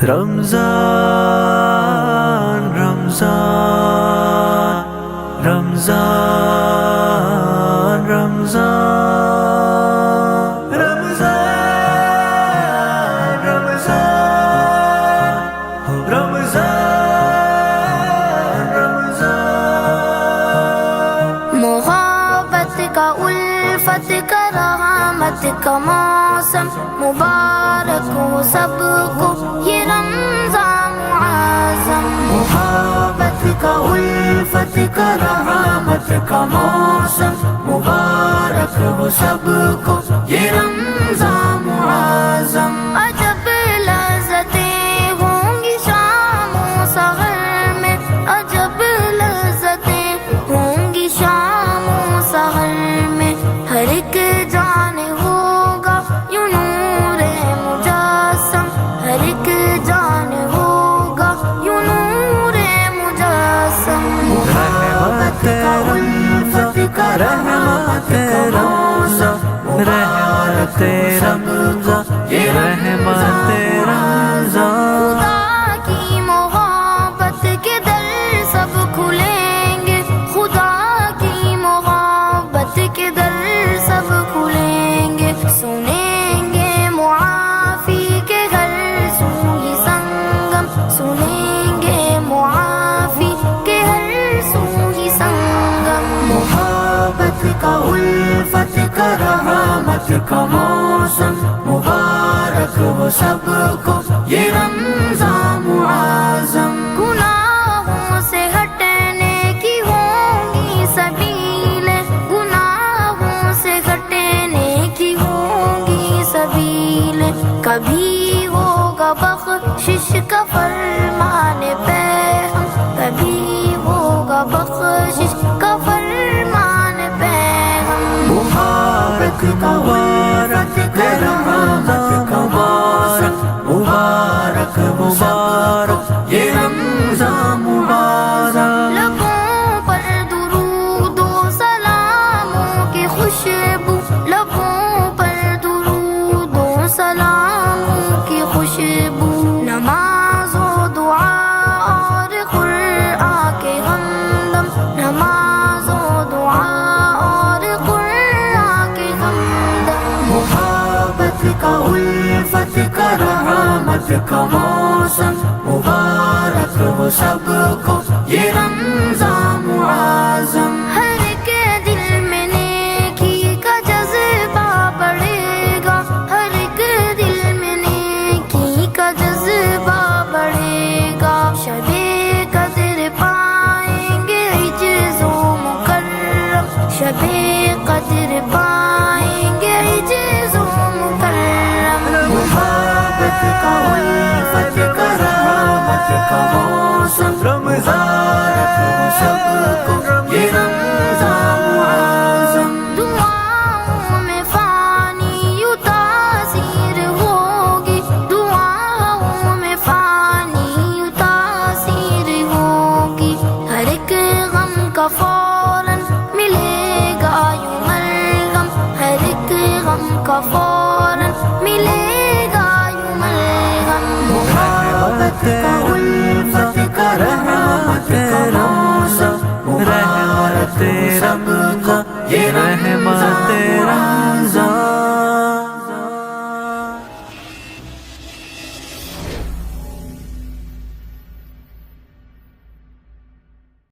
رمضان رمضان رمضان رمضان رمضان رمضان رمضان رمضان محبت کا الفت کا رحمت کا موسم مبارک ہو سب کو یہ رمضان معظم محبت کا الفت کا رحمت کا موسم مبارک ہو سب کو یہ رمضان معظم عجب لذتیں ہوں گی شام و سحر میں عجب لذتیں ہوں گی شام و سحر میں ہر ایک جان ہوگا یوں نور مجسم ہر ایک جان ہوگا یوں نور مجسم محبت کا الفت کا رحمت کا موسم رحمت رمضان یہ رحمت رمضان خدا کی محبت کے در سب کھلیں گے خدا کی محبت کے در سب کھلیں گے سنیں گے معافی کے ہر سوئی سنگم سنیں گے معافی کے ہر سوئی سنگم محبت کا الفت کا رحمت کا موسم مبارک ہو سب کو یہ رمضان معظم گناہوں سے ہٹنے کی ہوں گی سبیل گناہوں سے ہٹنے کی ہوں گی سبیل کبھی ہوگا بخشش کا فرمان پہ ہم کبھی ہوگا بخشش کا فرمان پہ ہم مبارک کا الفت کا رحمت کا موسم مبارک مبارک یہ رمضان مبارک لبوں پر درود و سلاموں کی خوشبو لبوں پر درود و سلاموں کی خوشبو نماز و دعا اور قرآن کے ہمدم نماز و دعا اور قرآن کے ہمدم محبت کا الفت کا رحمت کا موسم مبارک ہو سب کو یہ رمضان معظم ہر ایک دل میں نیکی کا جذبہ بڑھے گا ہر ایک دل میں نیکی کا جذبہ بڑھے گا شب قدر پائیں گے عجز و مکرم شب قدر پائیں گے عجز و مکرم محبت کا الفت کا رحمت کا موسم مبارک ہو سب کو یہ رمضان معظم دعاؤں میں فانی یوں تاثیر ہوگی دعاؤں میں فانی یوں تاثیر ہوگی ہر ایک غم کا فوراً ملے گا یوں مرہم ہر ایک غم کا فوراً ملے گا یوں مرہم محبت کا الفت کا رحمت کا موسم رحمت رمضان یہ رحمت